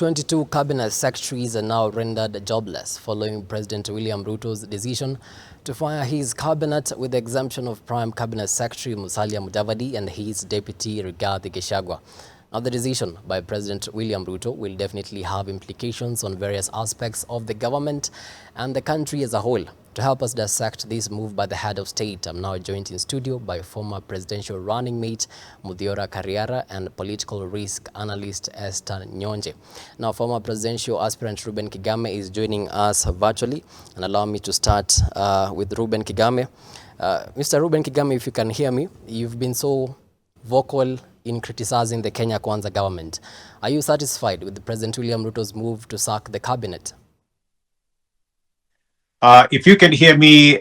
22 cabinet secretaries are now rendered jobless following President William Ruto's decision to fire his cabinet with the exemption of Prime Cabinet Secretary Musalia Mudavadi and his deputy Rigathi Gachagua. Now, the decision by President William Ruto will definitely have implications on various aspects of the government and the country as a whole. To help us dissect this move by the head of state, I'm now joined in studio by former presidential running mate Muthiora Karriara and political risk analyst Esther Nyonje. Now, former presidential aspirant Ruben Kigame is joining us virtually. And allow me to start with Ruben Kigame. Mr. Ruben Kigame, if you can hear me, you've been so vocal in criticizing the Kenya Kwanza government. Are you satisfied with President William Ruto's move to sack the cabinet? If you can hear me,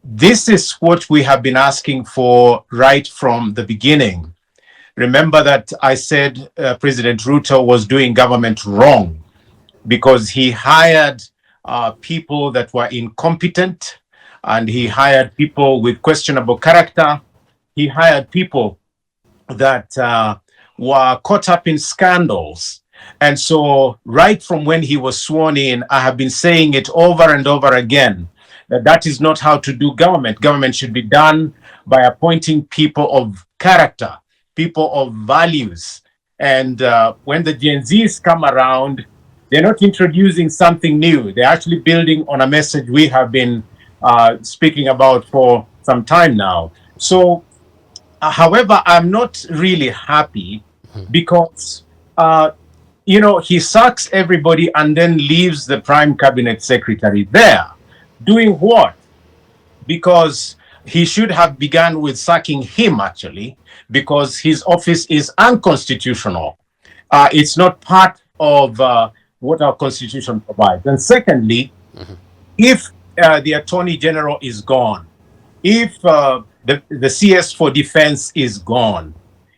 this is what we have been asking for right from the beginning. Remember that I said President Ruto was doing government wrong because he hired people that were incompetent, and he hired people with questionable character. He hired people that were caught up in scandals. And so right from when he was sworn in, I have been saying it over and over again, that that is not how to do government. Government should be done by appointing people of character, people of values. And when the Gen Zs come around, they're not introducing something new. They're actually building on a message we have been speaking about for some time now. So, however, I'm not really happy because he sacks everybody and then leaves the prime cabinet secretary there. Doing what? Because he should have begun with sacking him, actually, because his office is unconstitutional. It's not part of what our constitution provides. And secondly, if the attorney general is gone, if the CS for defense is gone,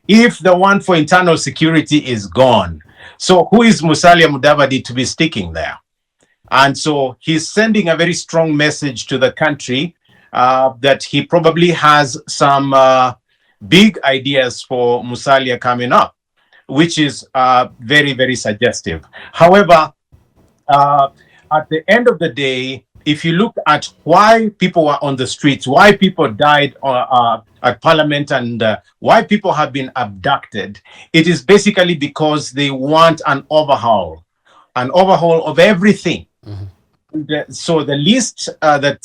if the one for internal security is gone, so who is Musalia Mudavadi to be sticking there? And so he's sending a very strong message to the country that he probably has some big ideas for Musalia coming up, which is very, very suggestive. However, at the end of the day, if you look at why people were on the streets, why people died at Parliament, and why people have been abducted, it is basically because they want an overhaul of everything. So the least that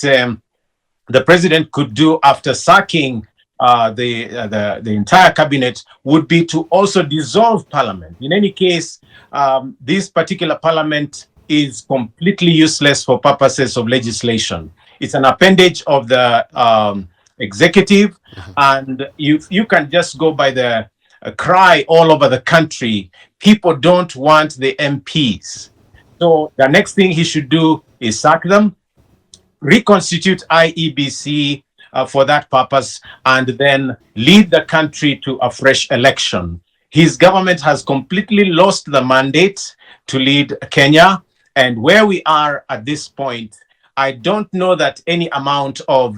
the president could do after sacking the entire cabinet would be to also dissolve Parliament. In any case, this particular Parliament is completely useless for purposes of legislation. It's an appendage of the executive, and you can just go by the cry all over the country. People don't want the MPs. So the next thing he should do is sack them, reconstitute IEBC for that purpose, and then lead the country to a fresh election. His government has completely lost the mandate to lead Kenya. And where we are at this point, I don't know that any amount of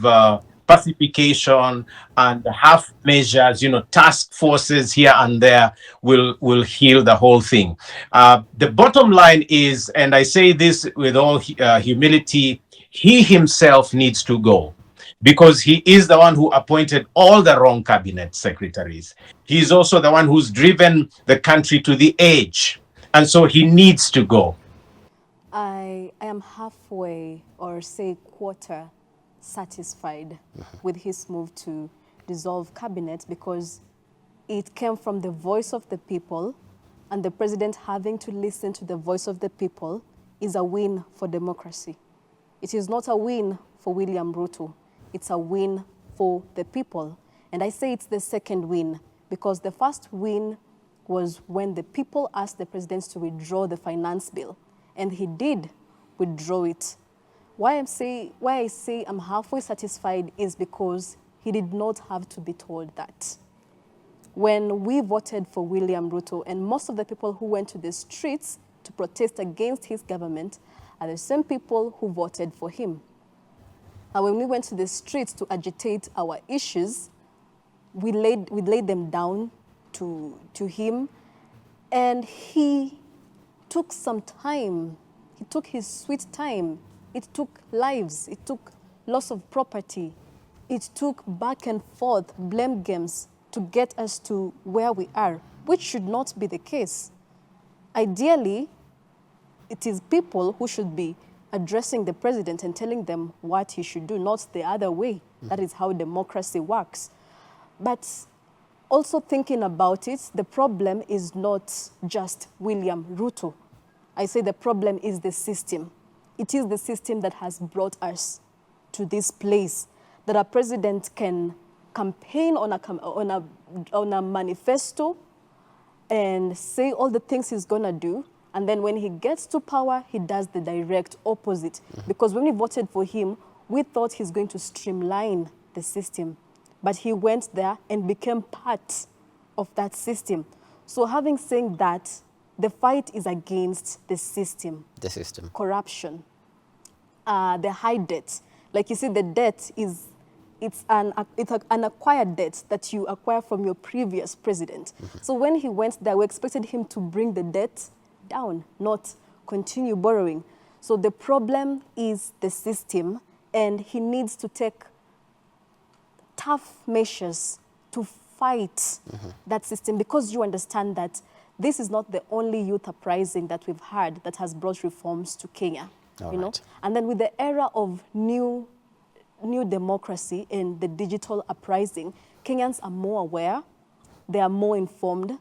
pacification and half measures, task forces here and there will heal the whole thing. The bottom line is, and I say this with all humility, he himself needs to go, because he is the one who appointed all the wrong cabinet secretaries. He's also the one who's driven the country to the edge. And so he needs to go. I am halfway, or say quarter, satisfied with his move to dissolve cabinet, because it came from the voice of the people, and the president having to listen to the voice of the people is a win for democracy. It is not a win for William Ruto. It's a win for the people. And I say it's the second win, because the first win was when the people asked the president to withdraw the finance bill. And he did withdraw it. Why I say I'm halfway satisfied is because he did not have to be told that. When we voted for William Ruto, and most of the people who went to the streets to protest against his government are the same people who voted for him. And when we went to the streets to agitate our issues, we laid them down to him. And he took some time. He took his sweet time. It took lives. It took loss of property. It took back and forth blame games to get us to where we are, which should not be the case. Ideally, it is people who should be addressing the president and telling them what he should do, not the other way. That is how democracy works. But also thinking about it, the problem is not just William Ruto. I say the problem is the system. It is the system that has brought us to this place, that a president can campaign on a manifesto and say all the things he's going to do, and then when he gets to power, he does the direct opposite. Because when we voted for him, we thought he's going to streamline the system. But he went there and became part of that system. So having said that, the fight is against the system. The system. Corruption, the high debt. Like you see, the debt is, it's an acquired debt that you acquire from your previous president. So when he went there, we expected him to bring the debt down, not continue borrowing. So the problem is the system, and he needs to take tough measures to fight that system, because you understand that this is not the only youth uprising that we've had that has brought reforms to Kenya. You know? And then with the era of new democracy and the digital uprising, Kenyans are more aware, they are more informed.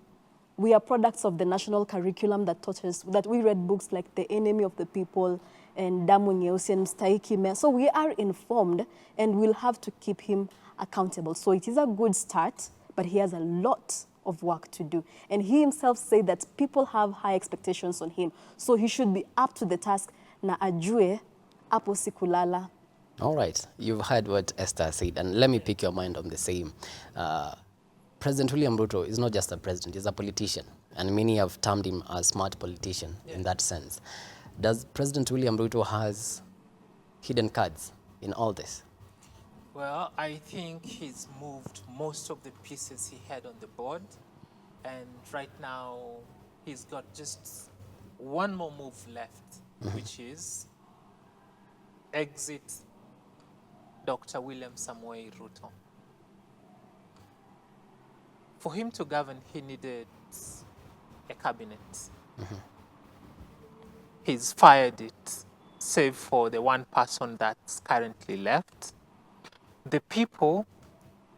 We are products of the national curriculum that taught us, that we read books like The Enemy of the People and Damu Nyeusi and Mstahiki Meya. So we are informed, and we'll have to keep him accountable. So it is a good start, but he has a lot of work to do. And he himself said that people have high expectations on him. So he should be up to the task, na ajue apo sikulala. All right, you've heard what Esther said, and let me pick your mind on the same. President William Ruto is not just a president, he's a politician, and many have termed him a smart politician in that sense. Does President William Ruto has hidden cards in all this? Well, I think he's moved most of the pieces he had on the board, and right now he's got just one more move left, which is exit Dr. William Samoei Ruto. For him to govern, he needed a cabinet. He's fired it, save for the one person that's currently left. The people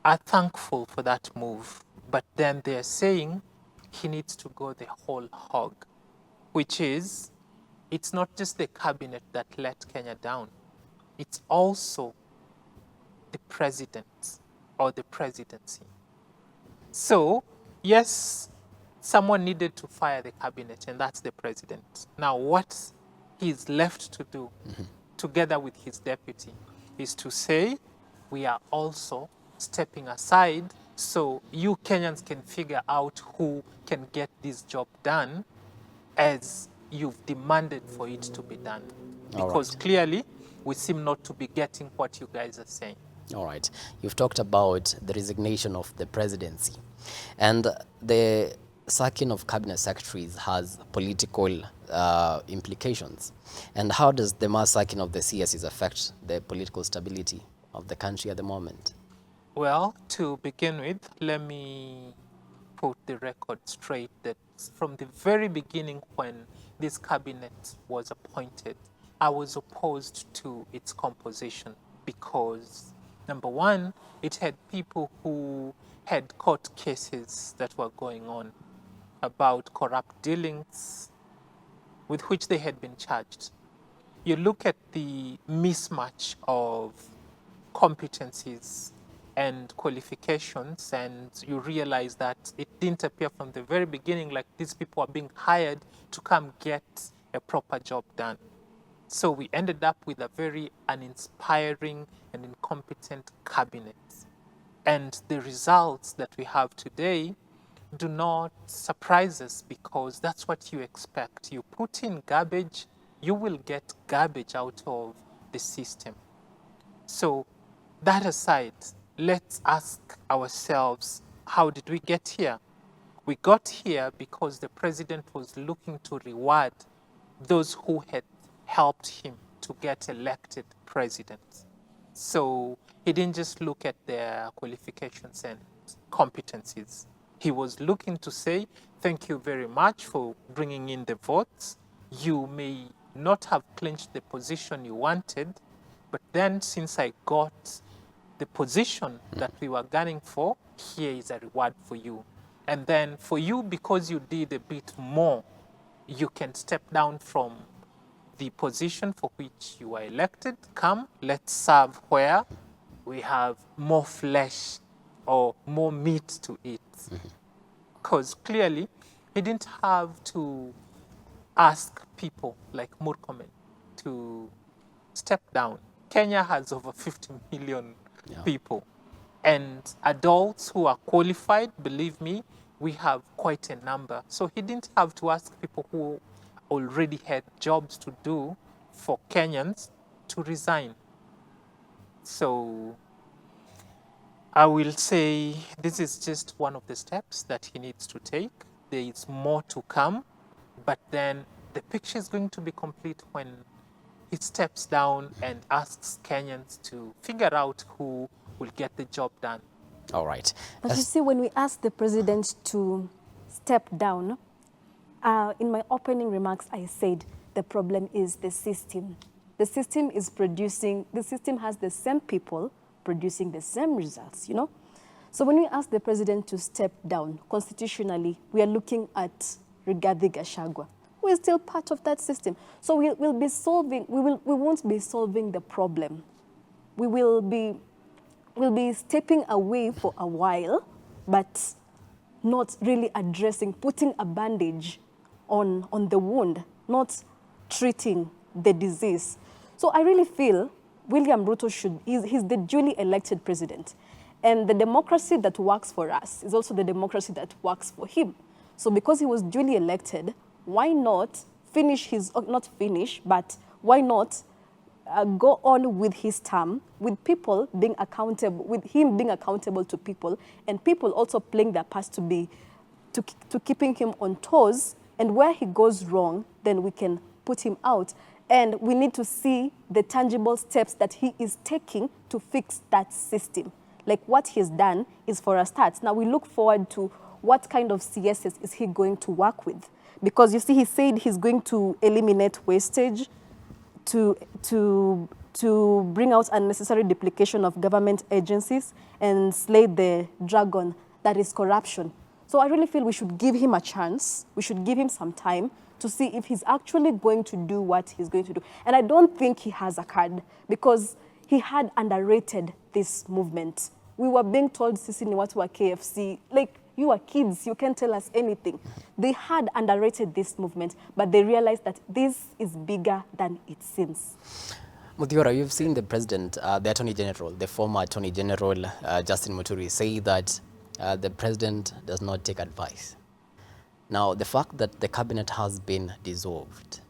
are thankful for that move, but then they're saying he needs to go the whole hog, which is, it's not just the cabinet that let Kenya down, it's also the president or the presidency. So, yes, someone needed to fire the cabinet, and that's the president. Now, what he's left to do, together with his deputy, is to say, we are also stepping aside so you Kenyans can figure out who can get this job done as you've demanded for it to be done. Because clearly, we seem not to be getting what you guys are saying. All right. You've talked about the resignation of the presidency, and the sacking of cabinet secretaries has political implications. And how does the mass sacking of the CSs affect the political stability of the country at the moment? Well, to begin with, let me put the record straight that from the very beginning when this cabinet was appointed, I was opposed to its composition because, number one, it had people who had court cases that were going on about corrupt dealings with which they had been charged. You look at the mismatch of competencies and qualifications, and you realize that it didn't appear from the very beginning like these people are being hired to come get a proper job done. So we ended up with a very uninspiring and incompetent cabinet. And the results that we have today do not surprise us, because that's what you expect. You put in garbage, you will get garbage out of the system. So that aside, let's ask ourselves, how did we get here? We got here because the president was looking to reward those who had helped him to get elected president. So he didn't just look at their qualifications and competencies. He was looking to say, thank you very much for bringing in the votes. You may not have clinched the position you wanted, but then since I got the position that we were gunning for, here is a reward for you. And then for you, because you did a bit more, you can step down from the position for which you were elected. Come, let's serve where we have more flesh or more meat to eat. Because clearly, he didn't have to ask people like Murkomen to step down. Kenya has over 50 million people. And adults who are qualified, believe me, we have quite a number. So he didn't have to ask people who already had jobs to do for Kenyans to resign. So I will say this is just one of the steps that he needs to take. There is more to come, but then the picture is going to be complete when he steps down and asks Kenyans to figure out who will get the job done. All right. But you see, when we asked the president to step down, in my opening remarks, I said the problem is the system. The system is producing, the system has the same people producing the same results, you know? So when we ask the president to step down, constitutionally, we are looking at Rigathi Gachagua, who is still part of that system. So we won't be solving the problem. We'll be stepping away for a while, but not really addressing, putting a bandage on the wound, not treating the disease. So I really feel William Ruto he's the duly elected president. And the democracy that works for us is also the democracy that works for him. So because he was duly elected, why not why not go on with his term, with people being accountable, with him being accountable to people, and people also playing their part to keeping him on toes. And where he goes wrong, then we can put him out. And we need to see the tangible steps that he is taking to fix that system. Like what he's done is for a start. Now we look forward to what kind of CSS is he going to work with. Because you see, he said he's going to eliminate wastage, to bring out unnecessary duplication of government agencies and slay the dragon that is corruption. So I really feel we should give him a chance. We should give him some time to see if he's actually going to do what he's going to do. And I don't think he has a card because he had underrated this movement. We were being told, Sisi ni watu wa KFC, like, you are kids, you can't tell us anything. They had underrated this movement, but they realized that this is bigger than it seems. Muthiora, you've seen the president, the Attorney General, the former Attorney General, Justin Muturi, say that the president does not take advice. Now, the fact that the cabinet has been dissolved,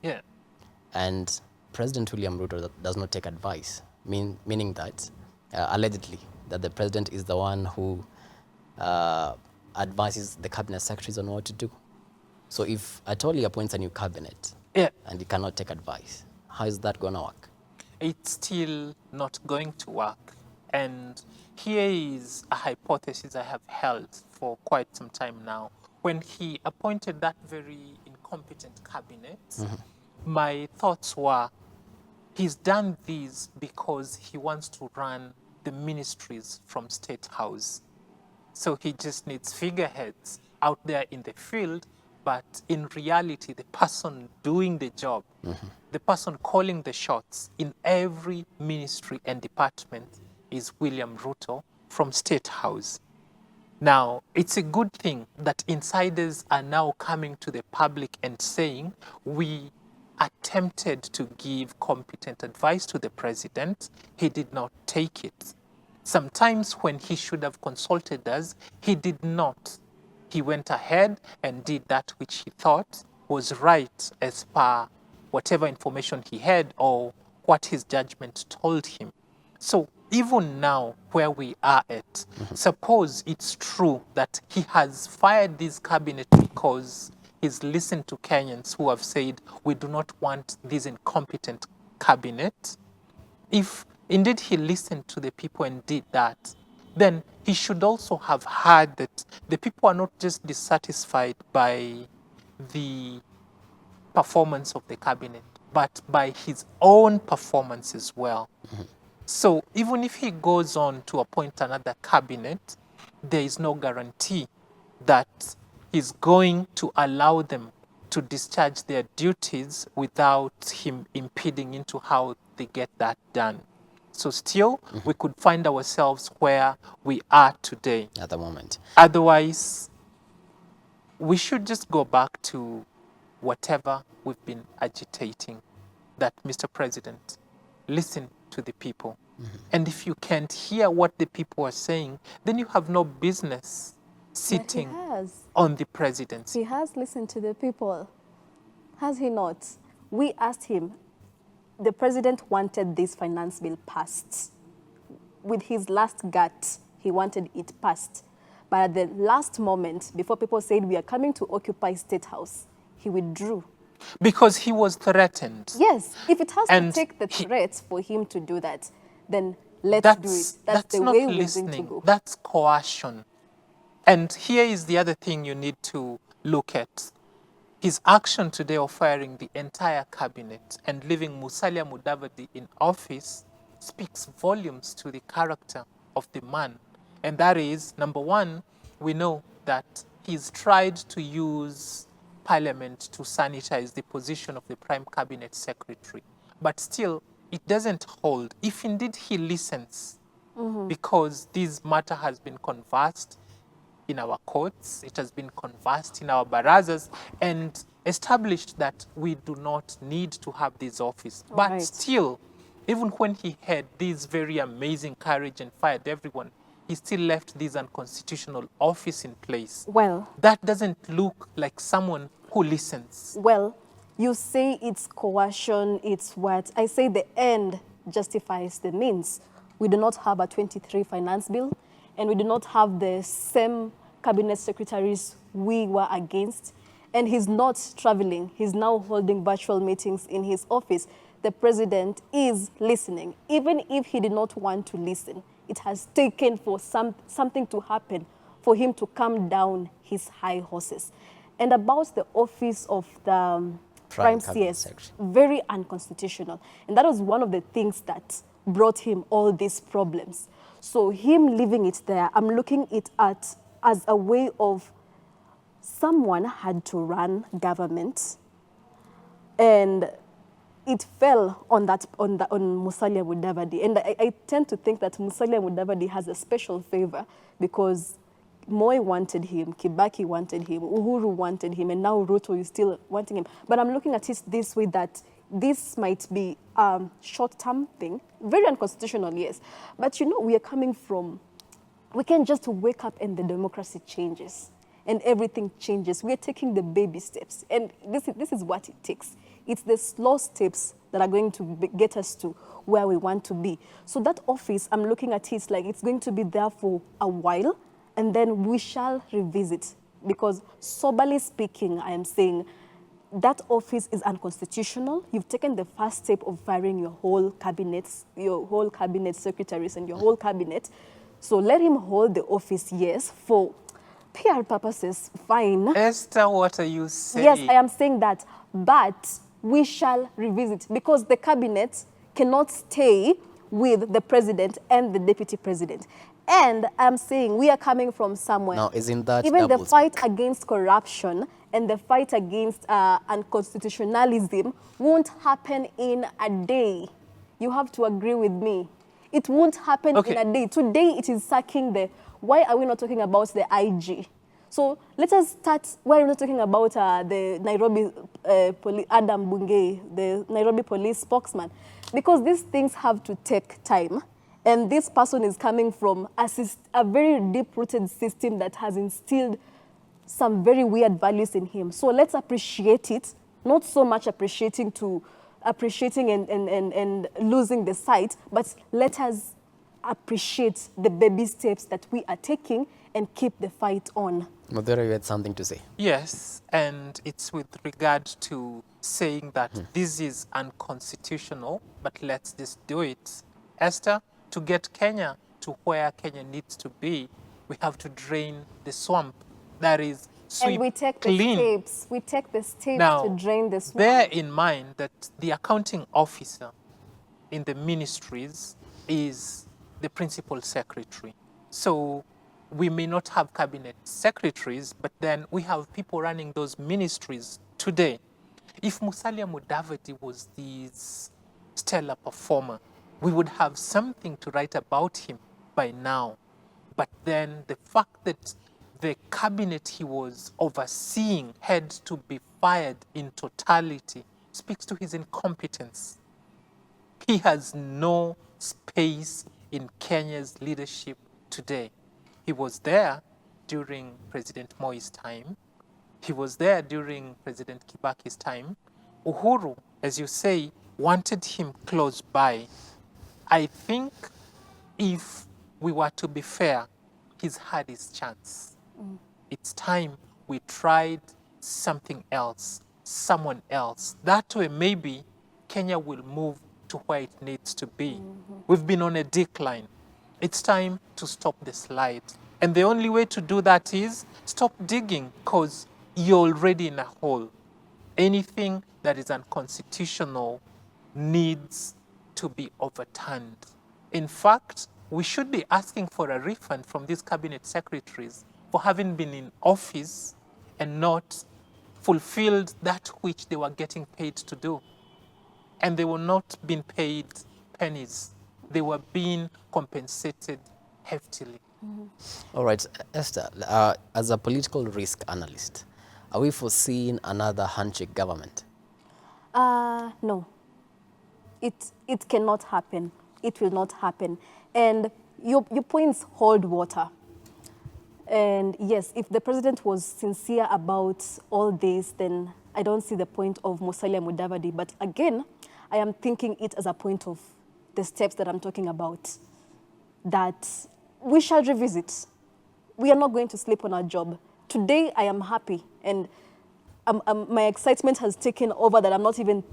and President William Ruto does not take advice, meaning that, allegedly, that the president is the one who advises the cabinet secretaries on what to do. So if Atoli appoints a new cabinet and he cannot take advice, how is that going to work? It's still not going to work. And here is a hypothesis I have held for quite some time now. When he appointed that very incompetent cabinet, my thoughts were, he's done this because he wants to run the ministries from State House. So he just needs figureheads out there in the field, but in reality, the person doing the job, the person calling the shots in every ministry and department is William Ruto from State House. Now, it's a good thing that insiders are now coming to the public and saying, we attempted to give competent advice to the president, he did not take it. Sometimes when he should have consulted us, he did not. He went ahead and did that which he thought was right as per whatever information he had or what his judgment told him. So even now where we are at, suppose it's true that he has fired this cabinet because he's listened to Kenyans who have said, we do not want this incompetent cabinet. If indeed he listened to the people and did that, then he should also have heard that the people are not just dissatisfied by the performance of the cabinet, but by his own performance as well. So even if he goes on to appoint another cabinet, there is no guarantee that he's going to allow them to discharge their duties without him impeding into how they get that done. So still, we could find ourselves where we are today. At the moment. Otherwise, we should just go back to whatever we've been agitating, that Mr. President, listen to the people. And if you can't hear what the people are saying, then you have no business sitting on the presidency. He has listened to the people, has he not? We asked him, the president wanted this finance bill passed. With his last gut, he wanted it passed. But at the last moment, before people said we are coming to occupy State House, he withdrew. Because he was threatened. Yes, if it has And to take the threats for him to do that, then let's do it. That's the not way we're listening. going to go. That's coercion. And here is the other thing you need to look at. His action today of firing the entire cabinet and leaving Musalia Mudavadi in office speaks volumes to the character of the man. And that is, number one, we know that he's tried to use Parliament to sanitize the position of the Prime Cabinet Secretary. But still, it doesn't hold. If indeed he listens, because this matter has been conversed in our courts, it has been conversed in our barazas, and established that we do not need to have this office. But Right. still, even when he had this very amazing courage and fired everyone, he still left this unconstitutional office in place. Well, That doesn't look like someone who listens. well, you say it's coercion, it's what? I say the end justifies the means. We do not have a 23 finance bill, and we do not have the same cabinet secretaries we were against. And he's not traveling. He's now holding virtual meetings in his office. The president is listening. Even if he did not want to listen, it has taken for something to happen for him to calm down his high horses. And about the office of the Prime Cabinet CS, Secretary. very unconstitutional. And that was one of the things that brought him all these problems. So him leaving it there, I'm looking it at as a way of someone had to run government, and it fell on Musalia Mudavadi. And I tend to think that Musalia Mudavadi has a special favor because Moi wanted him, Kibaki wanted him, Uhuru wanted him, and now Ruto is still wanting him. But I'm looking at it this way, that this might be a short-term thing, very unconstitutional, yes. But you know, we are coming from, we can't just wake up and the democracy changes and everything changes. We are taking the baby steps, and this is what it takes. It's the slow steps that are going to get us to where we want to be. So that office, I'm looking at it like it's going to be there for a while, and then we shall revisit. Because soberly speaking, I am saying that office is unconstitutional. You've taken the first step of firing your whole cabinet secretaries and your whole cabinet. So let him hold the office, yes, for PR purposes, fine. Esther, what are you saying? Yes, I am saying that, but we shall revisit, because the cabinet cannot stay with the president and the deputy president. And I'm saying we are coming from somewhere. Now, isn't that even the double fight speak? against corruption and the fight against unconstitutionalism won't happen in a day. You have to agree with me. It won't happen in a day. Today it is sacking the... Why are we not talking about the IG? So let us start, why are we not talking about the Nairobi Adam Bungei, the Nairobi police spokesman? Because these things have to take time. And this person is coming from a very deep-rooted system that has instilled some very weird values in him. So let's appreciate it, not so much appreciating and losing the sight, but let us appreciate the baby steps that we are taking and keep the fight on. Modera, you had something to say. Yes, and it's with regard to saying that this is unconstitutional, but let's just do it. Esther, to get Kenya to where Kenya needs to be, we have to drain the swamp. That is, sweep And we take clean. the steps. We take the steps Now, to drain the swamp. bear in mind that the accounting officer in the ministries is the principal secretary. So we may not have cabinet secretaries, but then we have people running those ministries today. If Musalia Mudavadi was this stellar performer, we would have something to write about him by now. But then the fact that the cabinet he was overseeing had to be fired in totality speaks to his incompetence. He has no space in Kenya's leadership today. He was there during President Moi's time. He was there during President Kibaki's time. Uhuru, as you say, wanted him close by. I think if we were to be fair, he's had his chance. It's time we tried something else, someone else. That way, maybe Kenya will move to where it needs to be. We've been on a decline. It's time to stop the slide. And the only way to do that is stop digging, because you're already in a hole. Anything that is unconstitutional needs to be overturned. In fact, we should be asking for a refund from these cabinet secretaries for having been in office and not fulfilled that which they were getting paid to do. And they were not being paid pennies. They were being compensated heftily. All right, Esther, as a political risk analyst, are we foreseeing another handshake government? No. It cannot happen. It will not happen. And your points hold water. And yes, if the president was sincere about all this, then I don't see the point of Musalia Mudavadi. But again, I am thinking it as a point of the steps that I'm talking about, that we shall revisit. We are not going to sleep on our job. Today, I am happy, and my excitement has taken over that I'm not even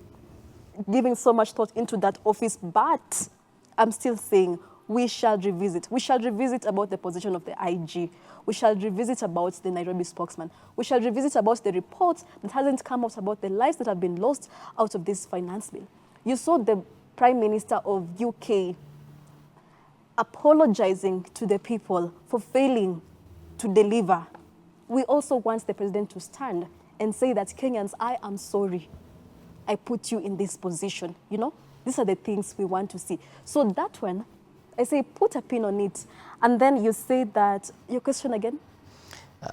giving so much thought into that office, but I'm still saying we shall revisit. We shall revisit about the position of the IG. We shall revisit about the Nairobi spokesman. We shall revisit about the report that hasn't come out about the lives that have been lost out of this finance bill. You saw the Prime Minister of UK apologizing to the people for failing to deliver. We also want the president to stand and say that Kenyans, I am sorry. I put you in this position. You know, these are the things we want to see. So that one, I say put a pin on it. And then you say that, your question again?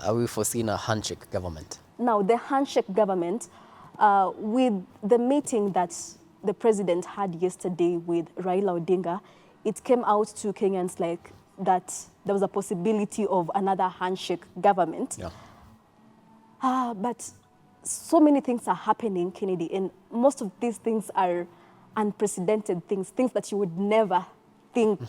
Are we foreseeing a handshake government? Now, the handshake government, with the meeting that the president had yesterday with Raila Odinga, it came out to Kenyans like that there was a possibility of another handshake government. Yeah. But so many things are happening, Kennedy, and most of these things are unprecedented things, things that you would never think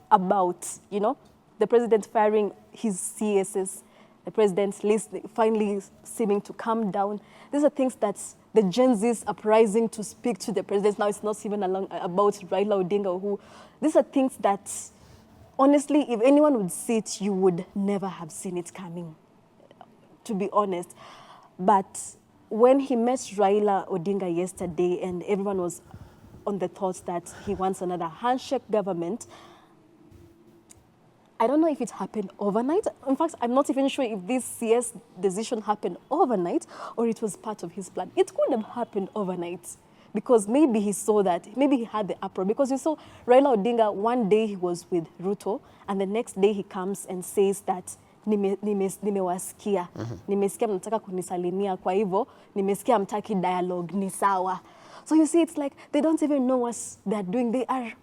about, you know? The president firing his CSs, the president's list finally seeming to calm down. These are things that the Gen Zs uprising to speak to the president. Now it's not even about Raila Odinga, who, these are things that, honestly, if anyone would see it, you would never have seen it coming, to be honest. But when he met Raila Odinga yesterday and everyone was on the thoughts that he wants another handshake government, I don't know if it happened overnight. In fact, I'm not even sure if this CS decision happened overnight or it was part of his plan. It could have happened overnight because maybe he saw that, maybe he had the uproar. Because you saw Raila Odinga, one day he was with Ruto, and the next day he comes and says that nimewasikia, nimesikia mnataka kunisalimia, kwa hivyo nimesikia mtaki dialogue, ni sawa. So you see, it's like they don't even know what they're doing. They are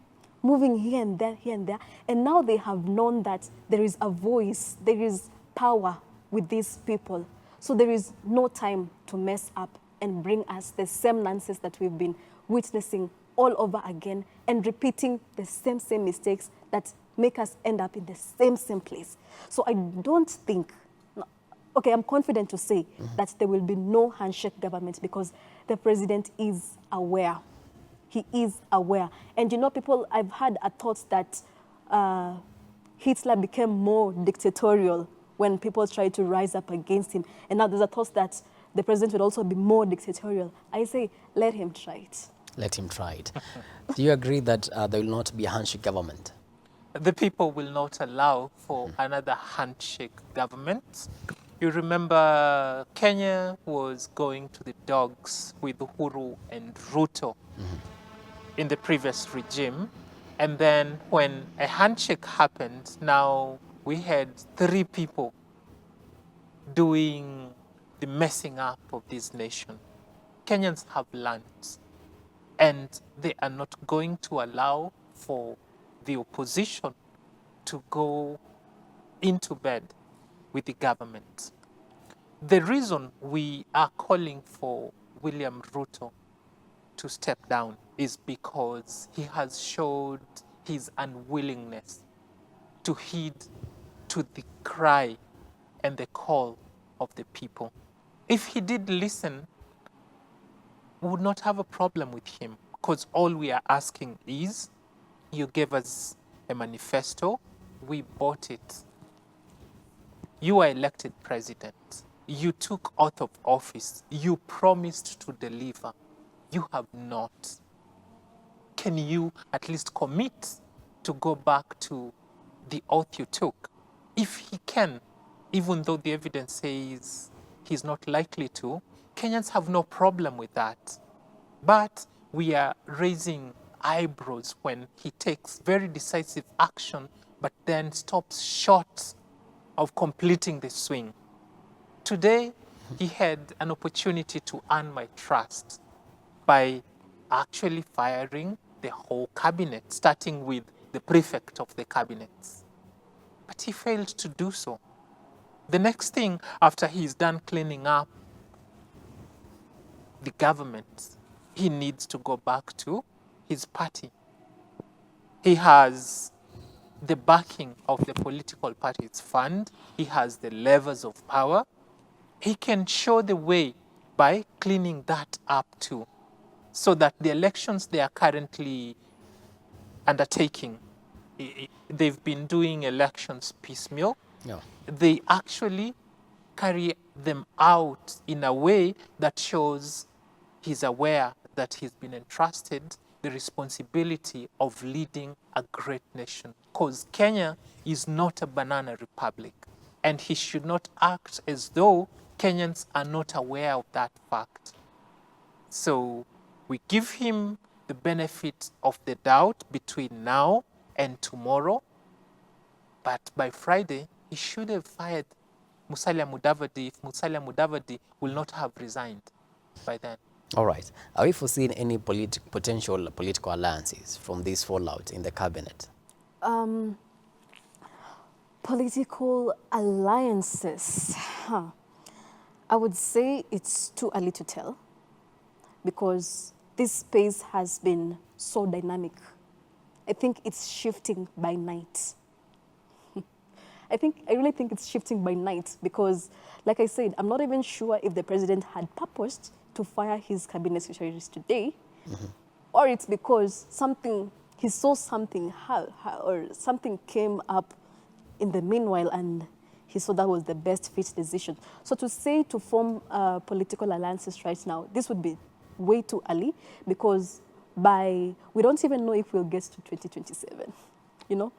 moving here and there, here and there. And now they have known that there is a voice, there is power with these people. So there is no time to mess up and bring us the same nonsense that we've been witnessing all over again and repeating the same mistakes that make us end up in the same place. So I don't think, okay, I'm confident to say that there will be no handshake government because the president is aware. He is aware. And you know, people, I've had a thought that Hitler became more dictatorial when people tried to rise up against him. And now there's a thought that the president would also be more dictatorial. I say, let him try it. Let him try it. Do you agree that there will not be a handshake government? The people will not allow for another handshake government. You remember Kenya was going to the dogs with Uhuru and Ruto in the previous regime. And then when a handshake happened, now we had 3 people doing the messing up of this nation. Kenyans have learned, and they are not going to allow for the opposition to go into bed with the government. The reason we are calling for William Ruto to step down is because he has showed his unwillingness to heed to the cry and the call of the people. If he did listen, we would not have a problem with him, because all we are asking is, you gave us a manifesto, we bought it. You are elected president. You took oath of office. You promised to deliver. You have not. Can you at least commit to go back to the oath you took? If he can, even though the evidence says he's not likely to, Kenyans have no problem with that. But we are raising eyebrows when he takes very decisive action, but then stops short of completing the swing. Today, he had an opportunity to earn my trust by actually firing the whole cabinet, starting with the prefect of the cabinet. But he failed to do so. The next thing, after he's done cleaning up the government, he needs to go back to his party. He has the backing of the political party's fund. He has the levers of power. He can show the way by cleaning that up too, so that the elections they are currently undertaking, they've been doing elections piecemeal. Yeah. They actually carry them out in a way that shows he's aware that he's been entrusted the responsibility of leading a great nation. Because Kenya is not a banana republic, and he should not act as though Kenyans are not aware of that fact. So we give him the benefit of the doubt between now and tomorrow, but by Friday, he should have fired Musalia Mudavadi if Musalia Mudavadi will not have resigned by then. All right. Are we foreseeing any potential political alliances from this fallout in the cabinet? Political alliances. I would say it's too early to tell because this space has been so dynamic. I think it's shifting by night. I really think it's shifting by night because, like I said, I'm not even sure if the president had purposed to fire his cabinet secretaries today, or it's because he saw something, or something came up in the meanwhile and he saw that was the best fit decision. So to say to form political alliances right now, this would be way too early because we don't even know if we'll get to 2027, you know?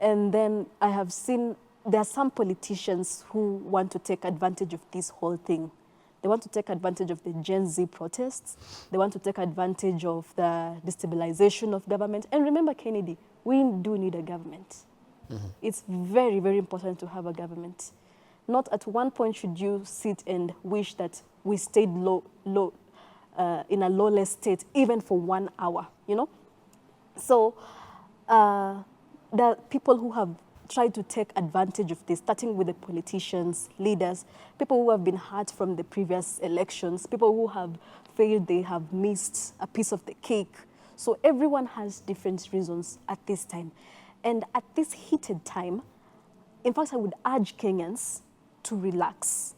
And then I have seen there are some politicians who want to take advantage of this whole thing. They want to take advantage of the Gen Z protests. They want to take advantage of the destabilization of government. And remember, Kennedy, we do need a government. It's very, very important to have a government. Not at one point should you sit and wish that we stayed in a lawless state, even for 1 hour, you know? So there are people who have tried to take advantage of this, starting with the politicians, leaders, people who have been hurt from the previous elections, people who have failed, they have missed a piece of the cake. So everyone has different reasons at this time. And at this heated time, in fact, I would urge Kenyans to relax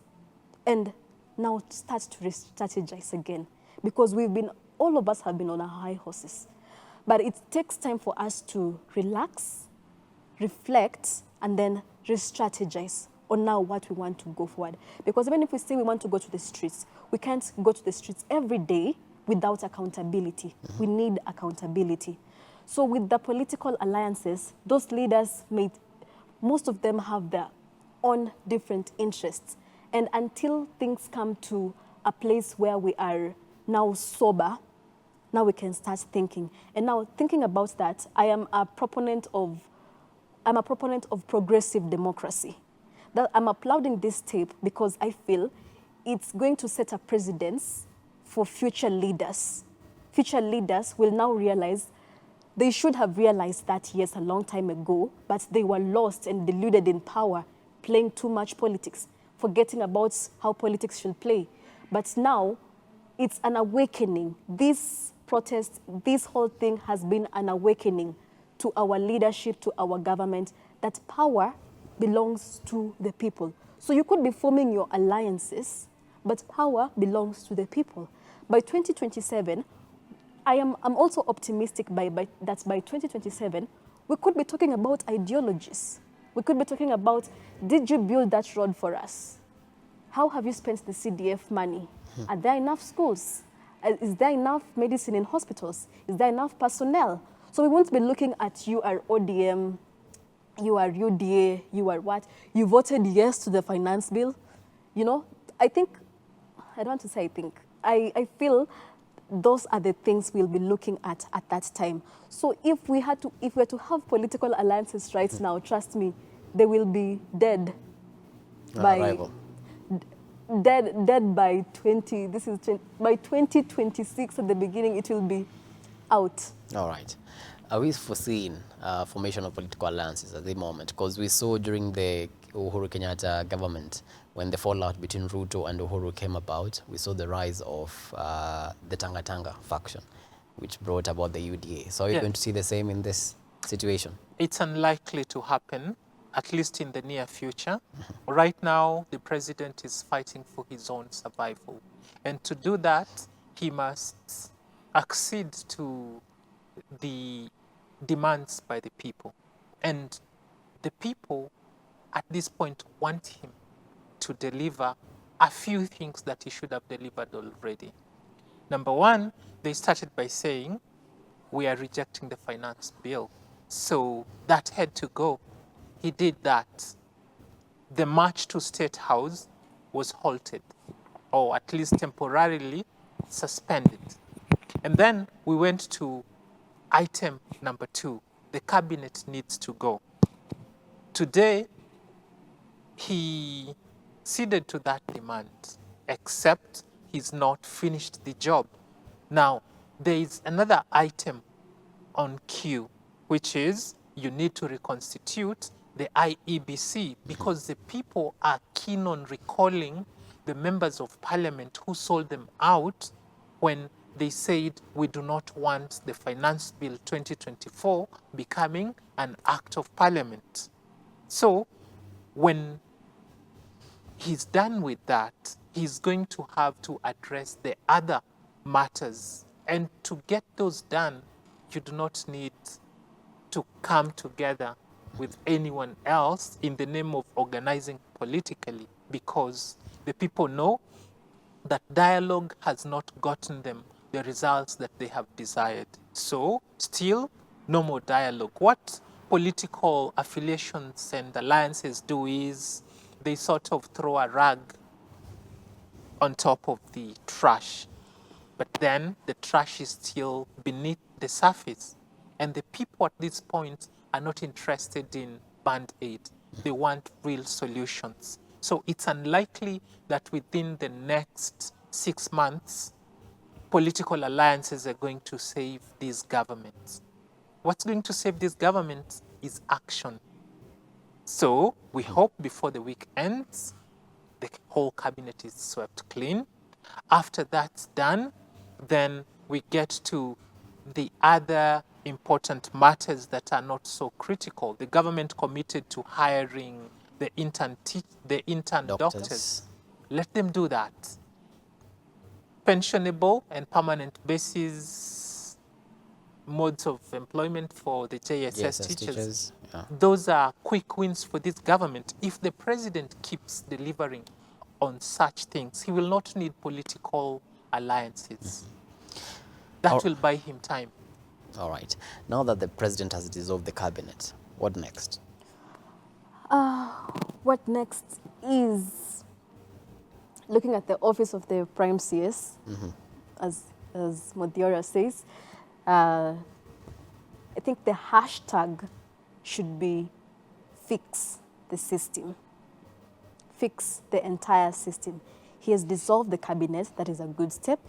and now start to re-strategize again, because all of us have been on our high horses. But it takes time for us to relax, reflect, and then re-strategize on now what we want to go forward. Because even if we say we want to go to the streets, we can't go to the streets every day without accountability. We need accountability. So with the political alliances, those leaders most of them have their own different interests. And until things come to a place where we are now sober, now we can start thinking. And now thinking about that, I'm a proponent of progressive democracy. That I'm applauding this tape because I feel it's going to set a precedence for future leaders. Future leaders will now realize, they should have realized that, yes, a long time ago, but they were lost and deluded in power, playing too much politics, forgetting about how politics should play. But now, it's an awakening. This protest, this whole thing has been an awakening to our leadership, to our government, that power belongs to the people. So you could be forming your alliances, but power belongs to the people. By 2027, I'm also optimistic that by 2027, we could be talking about ideologies. We could be talking about, did you build that road for us? How have you spent the CDF money? Are there enough schools? Is there enough medicine in hospitals? Is there enough personnel? So we won't be looking at, you are ODM, you are UDA, you are what? You voted yes to the finance bill. You know, I don't want to say I feel those are the things we'll be looking at that time. So if we were to have political alliances right now, trust me, they will be dead by dead by 2026 at the beginning. It will be out. All right. Are we foreseeing formation of political alliances at the moment? Because we saw during the Uhuru Kenyatta government, when the fallout between Ruto and Uhuru came about, we saw the rise of the Tanga Tanga faction, which brought about the UDA. So are you going to see the same in this situation? It's unlikely to happen, at least in the near future. Right now, the president is fighting for his own survival. And to do that, he must accede to the demands by the people. And the people at this point want him to deliver a few things that he should have delivered already. Number one, they started by saying, we are rejecting the finance bill. So that had to go. He did that. The march to State House was halted, or at least temporarily suspended. And then we went to item number 2, the cabinet needs to go. Today, he ceded to that demand, except he's not finished the job. Now, there is another item on queue, which is you need to reconstitute the IEBC, because the people are keen on recalling the members of parliament who sold them out when they said we do not want the Finance Bill 2024 becoming an act of parliament. So when he's done with that, he's going to have to address the other matters. And to get those done, you do not need to come together with anyone else in the name of organizing politically, because the people know that dialogue has not gotten them the results that they have desired. So still no more dialogue. What political affiliations and alliances do is they sort of throw a rug on top of the trash, but then the trash is still beneath the surface. And the people at this point are not interested in band-aid. They want real solutions. So it's unlikely that within the next 6 months, political alliances are going to save these governments. What's going to save these governments is action. So we hope before the week ends, the whole cabinet is swept clean. After that's done, then we get to the other important matters that are not so critical. The government committed to hiring the intern doctors. Let them do that. Pensionable and permanent basis modes of employment for the JSS teachers. Yeah. Those are quick wins for this government. If the president keeps delivering on such things, he will not need political alliances. That will buy him time. All right. Now that the president has dissolved the cabinet, what next? What next is looking at the office of the Prime CS, as Modiora says. I think the hashtag should be fix the system. Fix the entire system. He has dissolved the cabinet. That is a good step.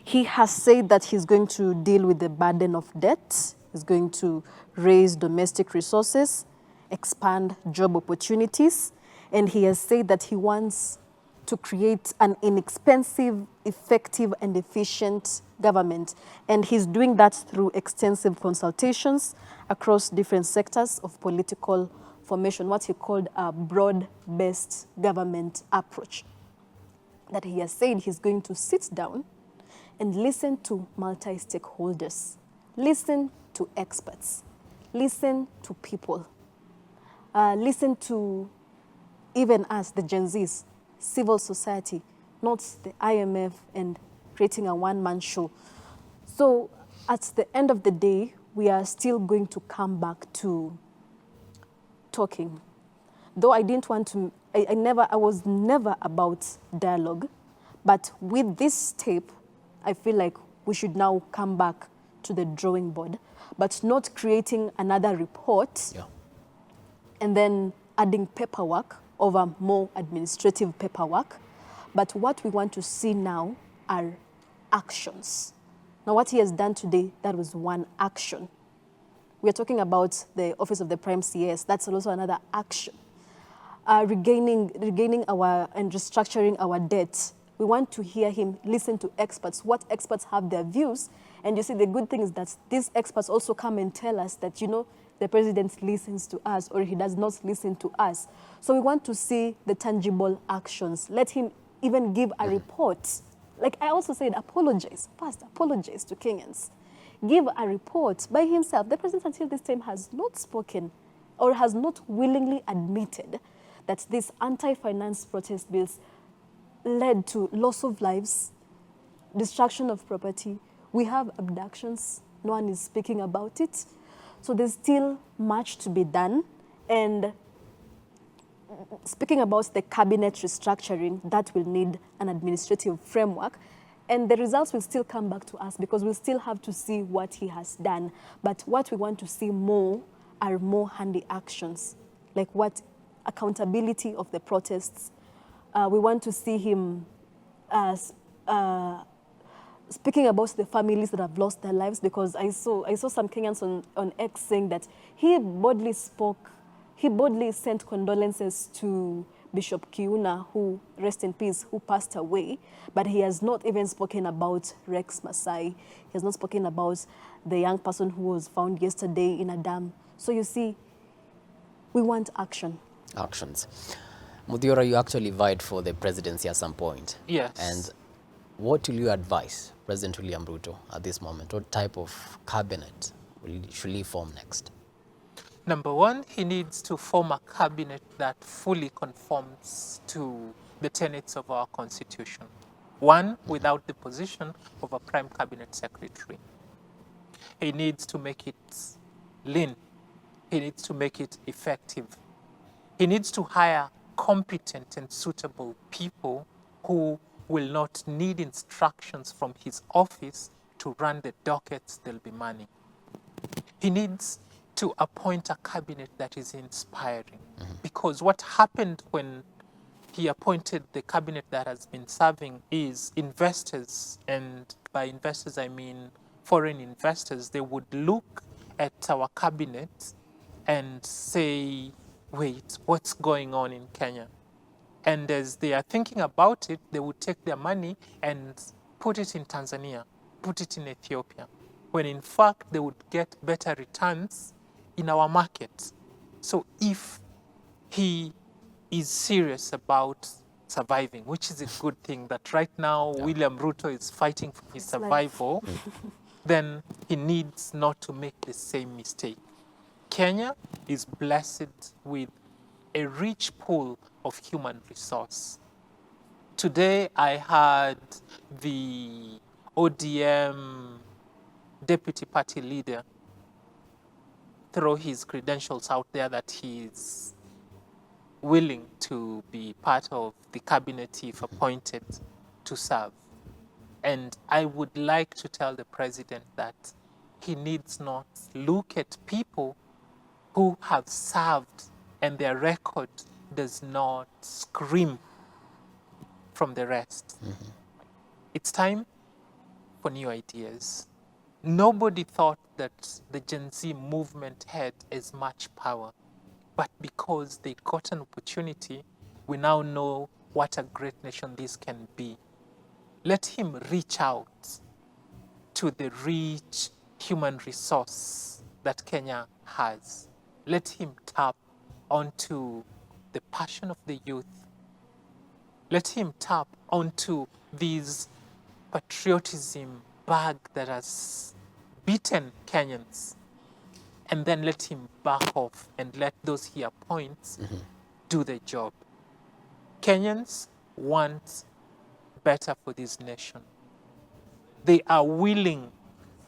He has said that he's going to deal with the burden of debt. He's going to raise domestic resources, expand job opportunities, and he has said that he wants to create an inexpensive, effective, and efficient government. And he's doing that through extensive consultations across different sectors of political formation, what he called a broad-based government approach. That he has said he's going to sit down and listen to multi-stakeholders, listen to experts, listen to people, listen to even us, the Gen Zs, civil society, not the IMF and creating a one-man show. So at the end of the day, we are still going to come back to talking. Though I didn't want to, I was never about dialogue, but with this tape, I feel like we should now come back to the drawing board, but not creating another report and then adding paperwork over more administrative paperwork. But what we want to see now are actions. Now, what he has done today, that was one action. We are talking about the Office of the Prime CS. That's also another action. Regaining our and restructuring our debt. We want to hear him listen to experts, what experts have their views. And you see, the good thing is that these experts also come and tell us that, you know, the president listens to us or he does not listen to us. So we want to see the tangible actions. Let him even give a report. Like I also said, apologize. First, apologize to Kenyans. Give a report by himself. The president until this time has not spoken or has not willingly admitted that these anti-finance protest bills led to loss of lives, destruction of property. We have abductions. No one is speaking about it. So there's still much to be done. And speaking about the cabinet restructuring, that will need an administrative framework. And the results will still come back to us because we'll still have to see what he has done. But what we want to see more are more handy actions, like what accountability of the protests. We want to see him speaking about the families that have lost their lives, because I saw some Kenyans on X saying that he boldly sent condolences to Bishop Kiuna, who, rest in peace, who passed away, but he has not even spoken about Rex Masai. He has not spoken about the young person who was found yesterday in a dam. So you see, we want action. Actions. Mudhiora, you actually vied for the presidency at some point. Yes. And what will you advise President William Ruto at this moment? What type of cabinet should he form next? Number one, he needs to form a cabinet that fully conforms to the tenets of our constitution. One, without the position of a prime cabinet secretary. He needs to make it lean. He needs to make it effective. He needs to hire competent and suitable people who will not need instructions from his office to run the dockets they'll be manning. He needs to appoint a cabinet that is inspiring. Because what happened when he appointed the cabinet that has been serving is investors, and by investors I mean foreign investors, they would look at our cabinet and say, wait, what's going on in Kenya? And as they are thinking about it, they would take their money and put it in Tanzania, put it in Ethiopia. when in fact they would get better returns in our market. So if he is serious about surviving, which is a good thing, that right now William Ruto is fighting for his It's like- survival, then he needs not to make the same mistake. Kenya is blessed with a rich pool of human resource. Today I heard the ODM deputy party leader throw his credentials out there that he's willing to be part of the cabinet if appointed to serve. And I would like to tell the president that he needs not look at people who have served and their record does not scream from the rest. It's time for new ideas. Nobody thought that the Gen Z movement had as much power, but because they got an opportunity, we now know what a great nation this can be. Let him reach out to the rich human resource that Kenya has. Let him tap onto the passion of the youth. Let him tap onto this patriotism bug that has beaten Kenyans, and then let him back off and let those he appoints do the job. Kenyans want better for this nation. They are willing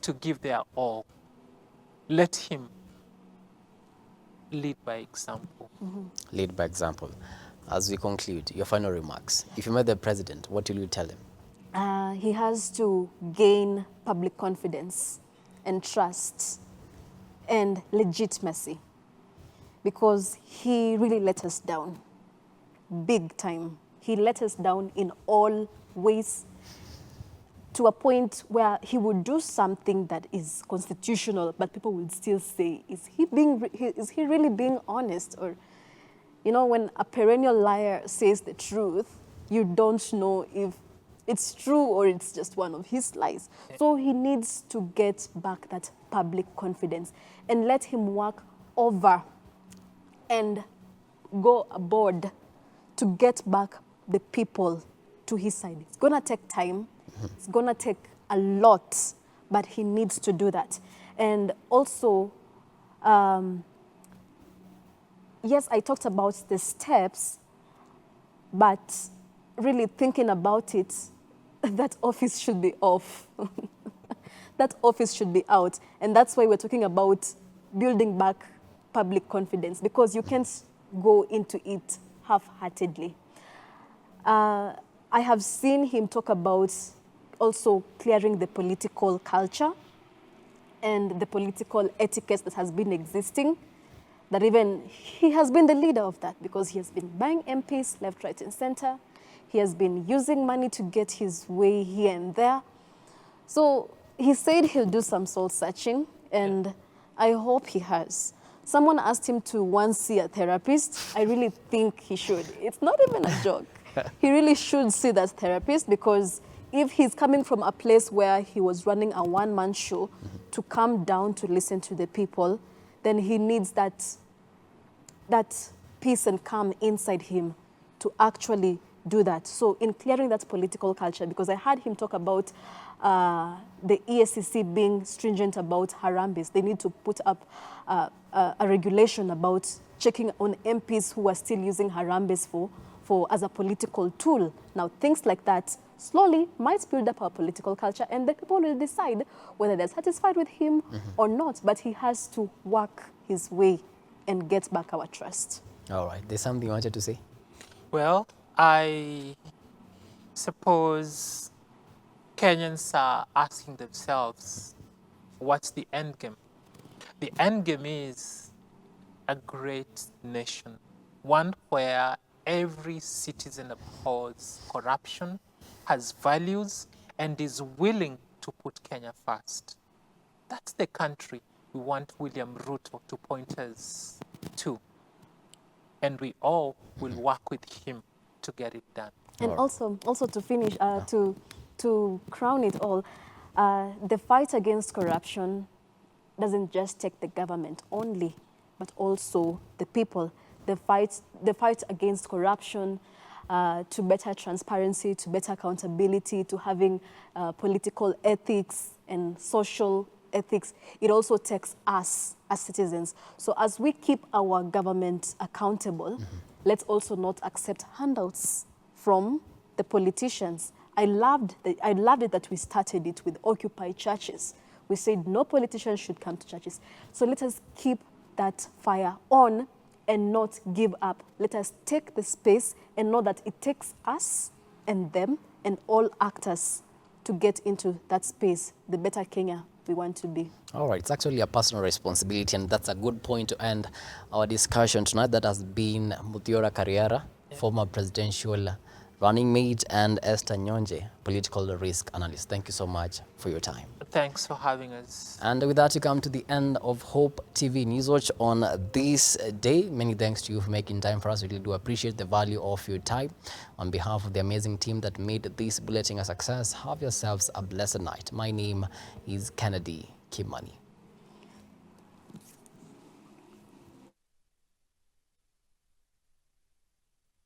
to give their all. Let him lead by example. Lead by example. As we conclude, your final remarks. If you met the president, what will you tell him? He has to gain public confidence and trust and legitimacy, because he really let us down big time. He let us down in all ways, to a point where he would do something that is constitutional, but people would still say, is he really being honest? Or, you know, when a perennial liar says the truth, you don't know if it's true or it's just one of his lies. So he needs to get back that public confidence and let him work over and go aboard to get back the people to his side. It's going to take time. It's going to take a lot, but he needs to do that. And also, yes, I talked about the steps, but really thinking about it, that office should be off. That office should be out. And that's why we're talking about building back public confidence, because you can't go into it half-heartedly. I have seen him talk about also clearing the political culture and the political etiquette that has been existing, that even he has been the leader of that, because he has been buying MPs left, right, and center. He has been using money to get his way here and there. So he said he'll do some soul searching, and I hope he has. Someone asked him to once see a therapist. I really think he should. It's not even a joke. He really should see that therapist, because if he's coming from a place where he was running a one-man show to come down to listen to the people, then he needs that peace and calm inside him to actually do that. So in clearing that political culture, because I heard him talk about the ESCC being stringent about harambes, they need to put up a regulation about checking on MPs who are still using harambes as a political tool. Now, things like that slowly might build up our political culture, and the people will decide whether they're satisfied with him or not. But he has to work his way and get back our trust. All right. There's something you wanted to say? Well, I suppose Kenyans are asking themselves, what's the end game? The end game is a great nation, one where every citizen abhors corruption, has values, and is willing to put Kenya first. That's the country we want William Ruto to point us to. And we all will work with him to get it done. And also to finish, to crown it all, The fight against corruption doesn't just take the government only, but also the people. The fight against corruption, to better transparency, to better accountability, to having political ethics and social ethics. It also takes us as citizens. So as we keep our government accountable, let's also not accept handouts from the politicians. I loved it that we started it with Occupy churches. We said no politician should come to churches. So let us keep that fire on and not give up. Let us take the space and know that it takes us and them and all actors to get into that space, the better Kenya we want to be. All right, it's actually a personal responsibility, and that's a good point to end our discussion tonight. That has been Muthiora Karriera, former presidential running mate, and Esther Nyonje, political risk analyst. Thank you so much for your time. Thanks for having us. And with that, you come to the end of Hope TV Newswatch on this day. Many thanks to you for making time for us. We really do appreciate the value of your time. On behalf of the amazing team that made this bulletin a success, have yourselves a blessed night. My name is Kennedy Kimani.